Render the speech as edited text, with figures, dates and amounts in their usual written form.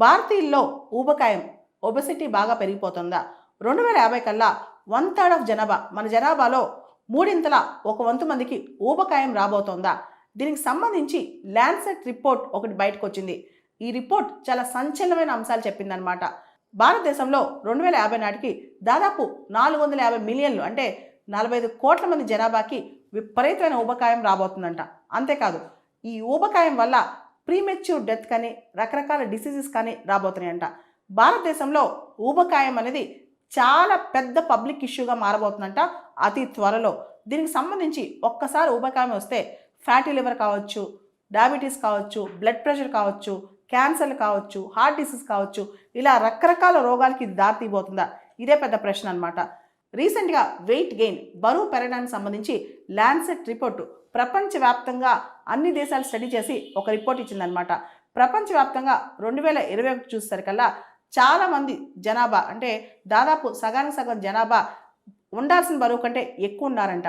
భారతీయుల్లో ఊబకాయం ఒబెసిటీ బాగా పెరిగిపోతుందా? 2050 కల్లా 1/3 ఆఫ్ జనాభా మన జనాభాలో మూడింతల ఒక వంతు మందికి ఊబకాయం రాబోతోందా? దీనికి సంబంధించి ల్యాన్సెట్ రిపోర్ట్ ఒకటి బయటకు వచ్చింది. ఈ రిపోర్ట్ చాలా సంచలనమైన అంశాలు చెప్పిందనమాట. భారతదేశంలో 2050 నాటికి దాదాపు 450 మిలియన్లు అంటే 45 కోట్ల మంది జనాభాకి విపరీతమైన ఊబకాయం రాబోతుందంట. అంతేకాదు ఈ ఊబకాయం వల్ల ప్రీమెచ్యూర్ డెత్ కానీ రకరకాల డిసీజెస్ కానీ రాబోతున్నాయంట. భారతదేశంలో ఊబకాయం అనేది చాలా పెద్ద పబ్లిక్ ఇష్యూగా మారబోతుందంట అతి త్వరలో. దీనికి సంబంధించి ఒక్కసారి ఊబకాయం వస్తే ఫ్యాటీ లివర్ కావచ్చు, డయాబెటీస్ కావచ్చు, బ్లడ్ ప్రెషర్ కావచ్చు, క్యాన్సర్లు కావచ్చు, హార్ట్ డిసీజ్ కావచ్చు, ఇలా రకరకాల రోగాలకి ఇది దారితీయబోతుందా? ఇదే పెద్ద ప్రశ్న అనమాట. రీసెంట్గా వెయిట్ గెయిన్ బరువు పెరగడానికి సంబంధించి ల్యాన్సెట్ రిపోర్టు ప్రపంచవ్యాప్తంగా అన్ని దేశాలు స్టడీ చేసి ఒక రిపోర్ట్ ఇచ్చిందనమాట. ప్రపంచవ్యాప్తంగా 2021 చూసేసరికల్లా చాలామంది జనాభా అంటే దాదాపు సగానికి సగం జనాభా ఉండాల్సిన బరువు కంటే ఎక్కువ ఉన్నారంట.